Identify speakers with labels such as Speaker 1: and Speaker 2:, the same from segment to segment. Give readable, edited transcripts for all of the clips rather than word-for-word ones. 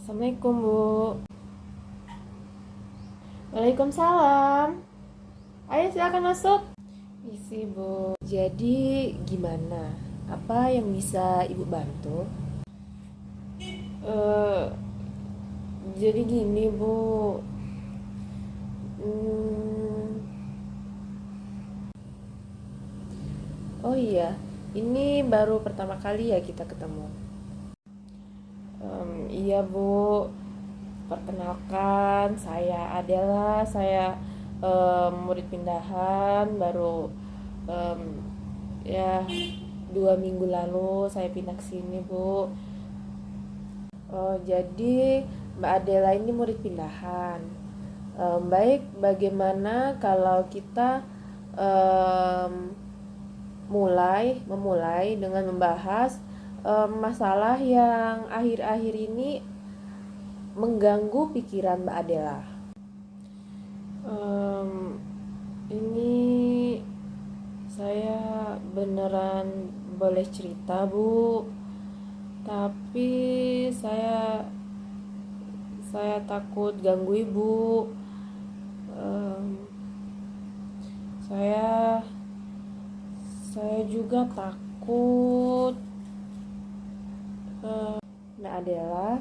Speaker 1: Assalamualaikum, Bu. Waalaikumsalam. Ayo silakan masuk. Isi, Bu. Jadi gimana? Apa yang bisa Ibu bantu? Eh, jadi gini, Bu. Hmm, oh iya, ini baru pertama kali ya kita ketemu. Iya, Bu. Perkenalkan, saya adalah murid pindahan baru em, ya 2 minggu lalu saya pindah ke sini, Bu. Oh, jadi Mbak Adela ini murid pindahan. Baik, bagaimana kalau kita em, memulai dengan membahas masalah yang akhir-akhir ini mengganggu pikiran Mbak Adela. Em, ini saya beneran boleh cerita, Bu, tapi saya takut ganggu Ibu. Em, saya saya juga takut. Mbak Adela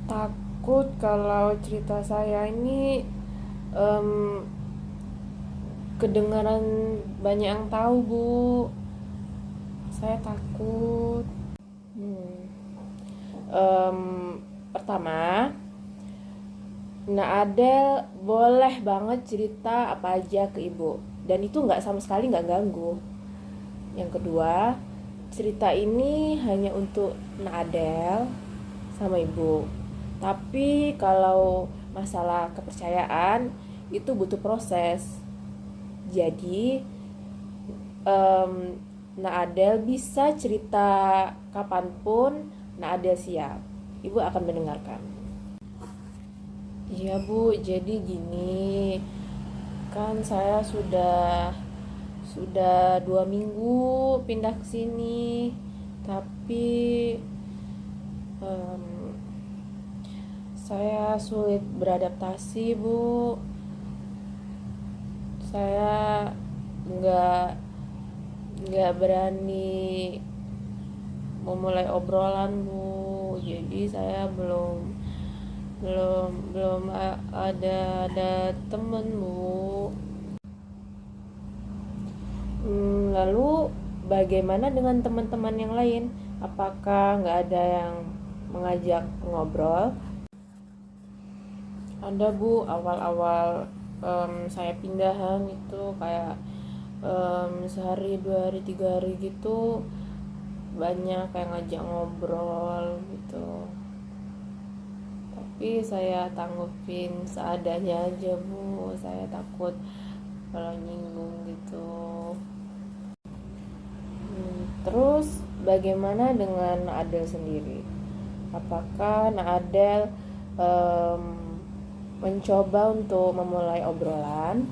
Speaker 1: takut kalau cerita saya ini em, kedengaran banyak yang tahu, Bu. Saya takut. Hmm. Em, Pertama, Nah Adel boleh banget cerita apa aja ke ibu, dan itu nggak sama sekali nggak ganggu. Yang kedua, cerita ini hanya untuk Nah Adel sama ibu. Tapi kalau masalah kepercayaan itu butuh proses. Jadi em, Nah Adel bisa cerita kapanpun Nah Adel siap. Ibu akan mendengarkan. Iya, Bu, jadi gini, kan saya sudah 2 minggu pindah ke sini, tapi em, saya sulit beradaptasi, Bu. Saya nggak nggak berani memulai obrolan, Bu. Jadi saya belum belum belum ada temen, Bu. Lalu bagaimana dengan teman-teman yang lain? Apakah nggak ada yang mengajak ngobrol? Ada, Bu. Awal-awal saya pindahan itu kayak sehari 2 hari 3 hari gitu banyak kayak ngajak ngobrol gitu, tapi saya tanggupin seadanya aja, Bu. Saya takut kalau nyinggung gitu. Terus bagaimana dengan Adel sendiri? Apakah Adel em, mencoba untuk memulai obrolan?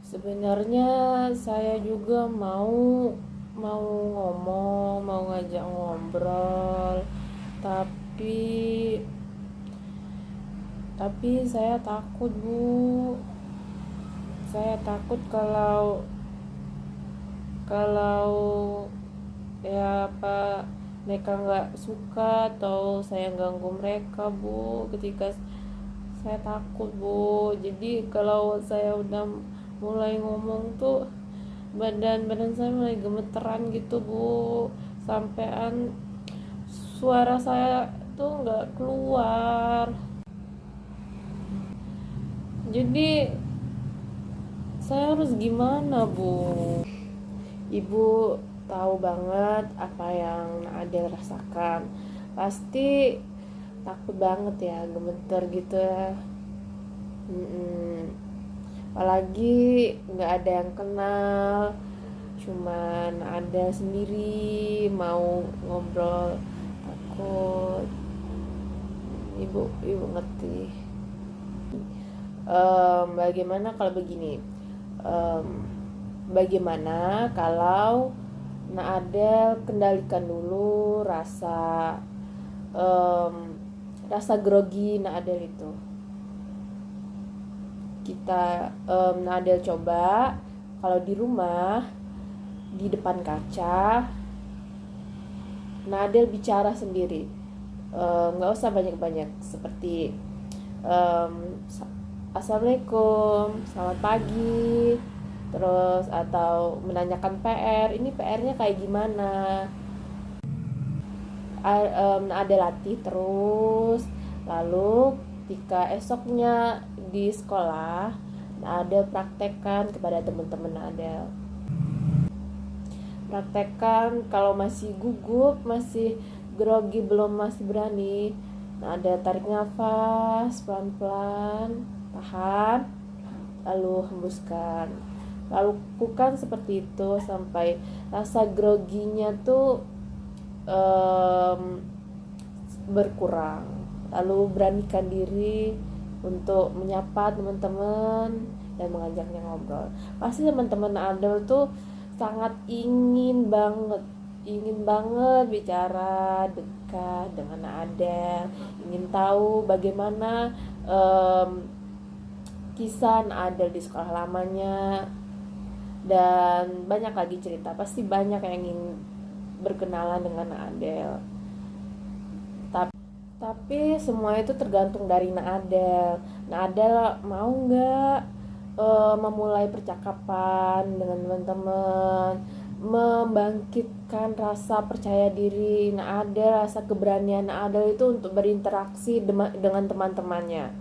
Speaker 1: Sebenarnya saya juga mau mau ngomong, mau ngajak ngobrol, tapi saya takut, Bu. Saya takut kalau kalau ya apa mereka nggak suka atau saya ganggu mereka, Bu. Ketika saya takut, Bu. Jadi kalau saya udah mulai ngomong tuh badan badan saya mulai gemeteran gitu, Bu. Sampean suara saya tuh nggak keluar. Jadi saya harus gimana, Bu? Ibu tahu banget apa yang Adel rasakan. Pasti takut banget ya, gemeter gitu ya. Apalagi nggak ada yang kenal, cuman ada sendiri mau ngobrol, takut. Ibu ngerti. Bagaimana kalau begini? Em, Bagaimana kalau Adel kendalikan dulu rasa rasa grogi Naadel itu. Kita Naadel coba kalau di rumah di depan kaca Naadel bicara sendiri, nggak usah banyak-banyak, seperti Assalamualaikum, selamat pagi, terus atau menanyakan PR, ini PR-nya kayak gimana. Ada latih terus, lalu ketika esoknya di sekolah ada praktekkan kepada teman-teman ada praktekkan. Kalau masih gugup, masih grogi, belum masih berani, ada tarik nafas pelan-pelan, tahan, lalu hembuskan. Lakukan seperti itu sampai rasa groginya tuh berkurang. Lalu beranikan diri untuk menyapa teman-teman dan mengajaknya ngobrol. Pasti teman-teman Adel tuh sangat ingin banget bicara dekat dengan Adel, ingin tahu bagaimana kisah Adel di sekolah lamanya, dan banyak lagi cerita. Pasti banyak yang ingin berkenalan dengan Adel. Tapi semua itu tergantung dari Naadel. Naadel mau nggak memulai percakapan dengan teman-teman, membangkitkan rasa percaya diri Naadel, rasa keberanian Naadel itu untuk berinteraksi dengan teman-temannya.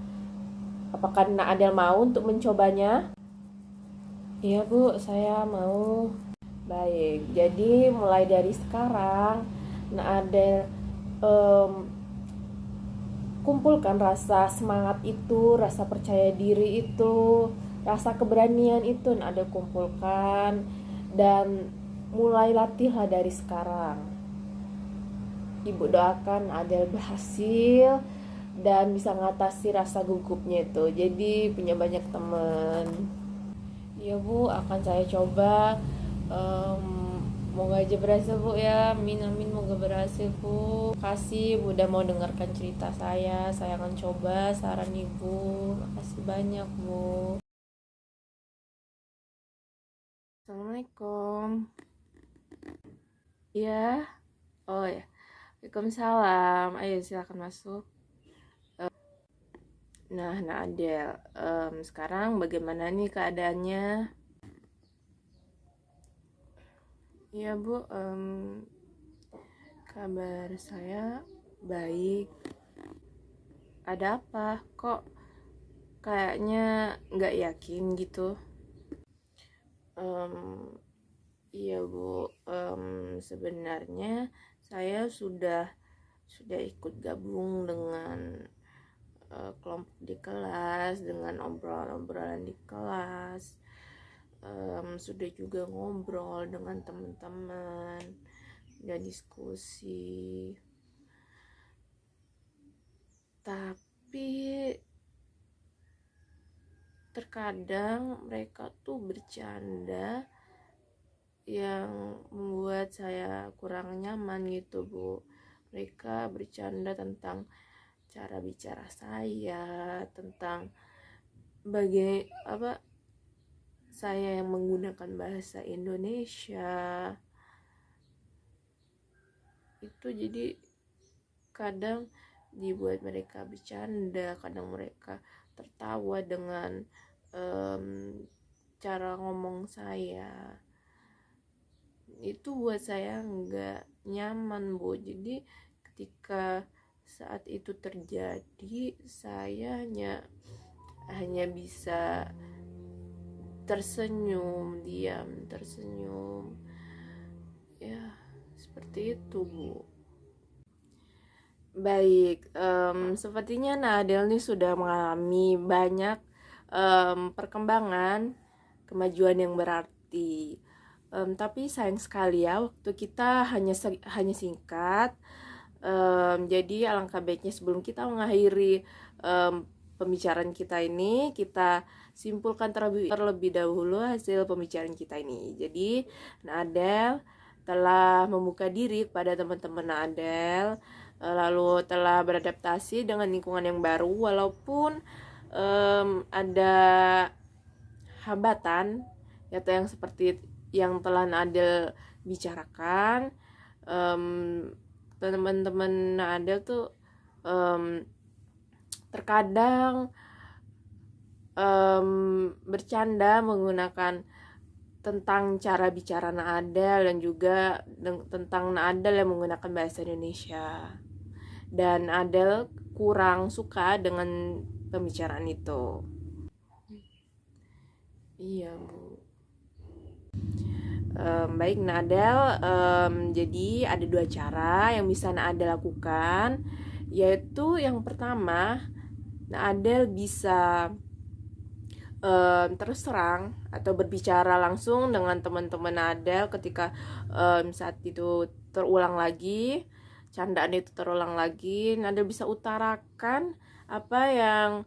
Speaker 1: Apakah Naadel mau untuk mencobanya? Iya Bu, saya mau. Baik, jadi mulai dari sekarang Naadel kumpulkan rasa semangat itu, rasa percaya diri itu, rasa keberanian itu Naadel kumpulkan, dan mulai latihlah dari sekarang. Ibu doakan Naadel berhasil dan bisa mengatasi rasa gugupnya itu, jadi punya banyak teman. Iya Bu, akan saya coba. Moga aja berhasil Bu ya. Amin amin, moga berhasil Bu. Makasih Bu udah mau dengarkan cerita saya akan coba saran Ibu. Makasih banyak Bu. Assalamualaikum. Iya. Oh ya. Waalaikumsalam. Ayo silakan masuk. Nah Adel, sekarang bagaimana nih keadaannya? Iya Bu, kabar saya baik. Ada apa? Kok kayaknya nggak yakin gitu? Iya Bu, sebenarnya saya sudah ikut gabung dengan kelompok di kelas, dengan obrolan-obrolan di kelas. Sudah juga ngobrol dengan teman-teman dan diskusi, tapi terkadang mereka tuh bercanda yang membuat saya kurang nyaman gitu Bu. Mereka bercanda tentang cara bicara saya, tentang saya yang menggunakan bahasa Indonesia itu, jadi kadang dibuat mereka bercanda, kadang mereka tertawa dengan cara ngomong saya. Itu buat saya nggak nyaman Bu. Jadi ketika saat itu terjadi, saya hanya bisa tersenyum, diam, tersenyum. Ya, seperti itu Bu. Baik, sepertinya Naadel ini sudah mengalami banyak perkembangan, kemajuan yang berarti. Tapi sayang sekali ya, waktu kita hanya singkat. Jadi alangkah baiknya sebelum kita mengakhiri pembicaraan kita ini, kita simpulkan terlebih dahulu hasil pembicaraan kita ini. Jadi Naadel telah membuka diri kepada teman-teman Naadel, lalu telah beradaptasi dengan lingkungan yang baru, walaupun ada hambatan yaitu yang seperti yang telah Nadel bicarakan. Teman-teman Nadel tuh terkadang bercanda menggunakan tentang cara bicara Nadel dan juga tentang Nadel yang menggunakan bahasa Indonesia, dan Nadel kurang suka dengan pembicaraan itu. Iya Bu. Baik Nadel, jadi ada 2 cara yang bisa Nadel lakukan, yaitu yang pertama, Nadel bisa terus terang atau berbicara langsung dengan teman-teman Nadel ketika saat itu terulang lagi, candaan itu terulang lagi. Nadel bisa utarakan apa yang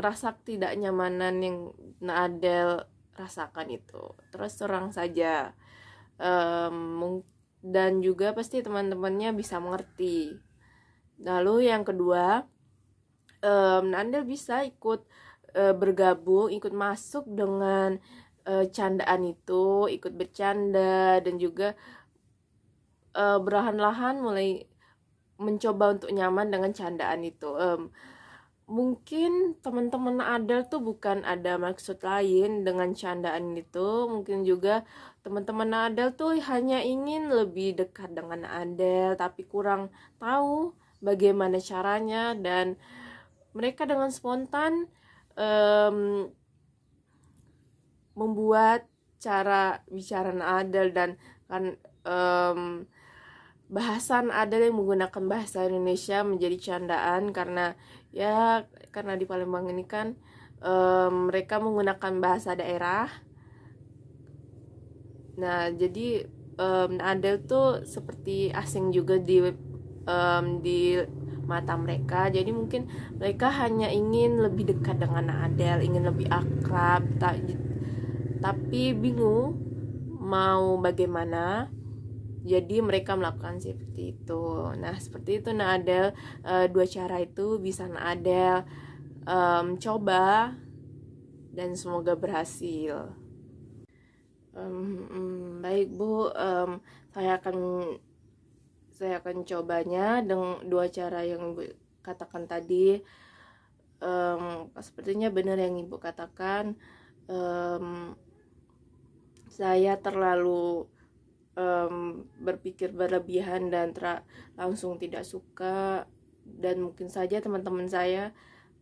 Speaker 1: rasa tidak nyamanan yang Nadel rasakan itu, terus terang saja. Dan juga pasti teman-temannya bisa mengerti. Lalu yang kedua, Nadel bisa ikut bergabung, ikut masuk dengan candaan itu, ikut bercanda, dan juga perlahan-lahan mulai mencoba untuk nyaman dengan candaan itu. Mungkin teman-teman Adel tuh bukan ada maksud lain dengan candaan itu, mungkin juga teman-teman Adel tuh hanya ingin lebih dekat dengan Adel, tapi kurang tahu bagaimana caranya, dan mereka dengan spontan membuat cara bicara Adel dan kan bahasan Adel yang menggunakan bahasa Indonesia menjadi candaan, karena di Palembang ini kan mereka menggunakan bahasa daerah. Nah, jadi Adel tuh seperti asing juga di mata mereka. Jadi mungkin mereka hanya ingin lebih dekat dengan Adel, ingin lebih akrab, tapi bingung mau bagaimana. Jadi mereka melakukan seperti itu. Nah, seperti itu Adel, 2 cara itu bisa Adel coba, dan semoga berhasil. Baik Bu, saya akan cobanya dengan 2 cara yang Ibu katakan tadi. Sepertinya benar yang Ibu katakan. Saya terlalu berpikir berlebihan dan langsung tidak suka, dan mungkin saja teman-teman saya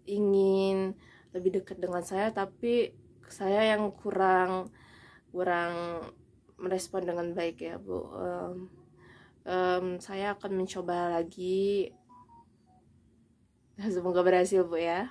Speaker 1: ingin lebih dekat dengan saya, tapi saya yang kurang merespon dengan baik ya Bu. Saya akan mencoba lagi, semoga berhasil Bu ya.